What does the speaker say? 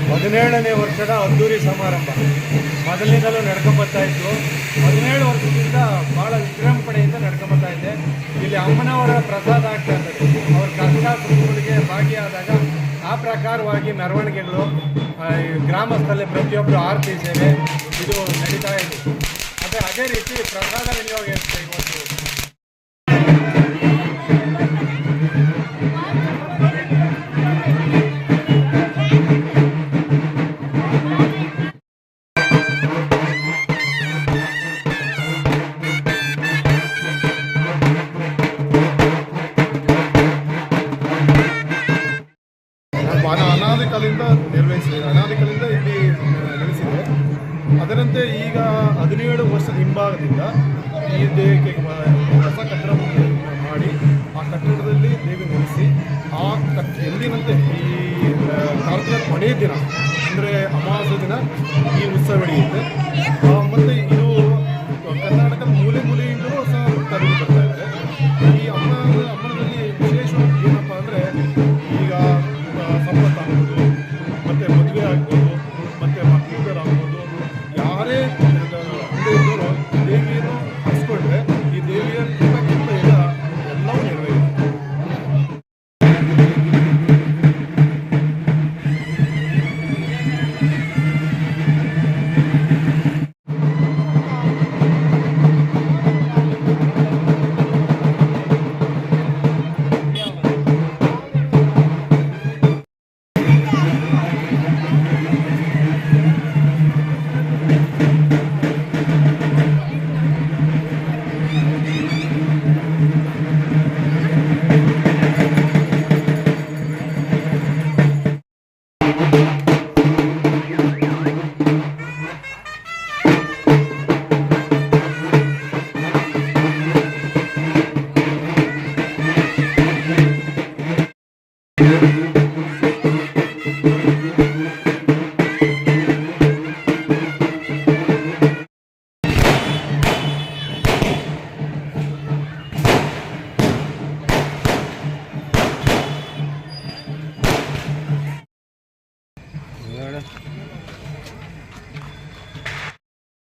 ಹದಿನೇಳನೇ ವರ್ಷದ ಅದ್ದೂರಿ ಸಮಾರಂಭ ಮೊದಲಿನಿಂದಲೂ ನಡ್ಕೊಂಬರ್ತಾ ಇತ್ತು. 17 ವರ್ಷದಿಂದ ಭಾಳ ವಿಜೃಂಭಣೆಯಿಂದ ನಡ್ಕೊಂಬರ್ತಾ ಇದೆ. ಇಲ್ಲಿ ಅಮ್ಮನವರ ಪ್ರಸಾದ ಆಗ್ತಾ ಇದ್ದಾರೆ. ಅವ್ರ ಕಷ್ಟ ಸುಖಗಳಿಗೆ ಭಾಗಿಯಾದಾಗ ಆ ಪ್ರಕಾರವಾಗಿ ಮೆರವಣಿಗೆಗಳು, ಗ್ರಾಮಸ್ಥರಲ್ಲಿ ಪ್ರತಿಯೊಬ್ಬರು ಆರತಿ ಸೇವೆ ಇದು ನಡೀತಾ ಇದೆ. ಅದೇ ರೀತಿ ಪ್ರಸಾದ ವಿನಿಯೋಗ ಇರುತ್ತೆ. ಇವತ್ತು ಅನಾದಿಕಾಲದಿಂದ ಅನಾದಿಕಾಲದಿಂದ ಇಲ್ಲಿ ನೆಲೆಸಿದೆ. ಅದರಂತೆ ಈಗ 17 ವರ್ಷದ ಹಿಂಭಾಗದಿಂದ ಈ ದೇವಿಗೆ ಹೊಸ ಕಟ್ಟಡ ಮಾಡಿ ಆ ಕಟ್ಟಡದಲ್ಲಿ ದೇವಿ ನೆಲೆಸಿ ಎಂದಿನಂತೆ ಈ ಕಾರ್ತಿಕ ಕೊನೆಯ ದಿನ ಅಂದರೆ ಅಮಾವಾಸ್ಯೆ ದಿನ ಈ ಉತ್ಸವ ನಡೆಯುತ್ತೆ.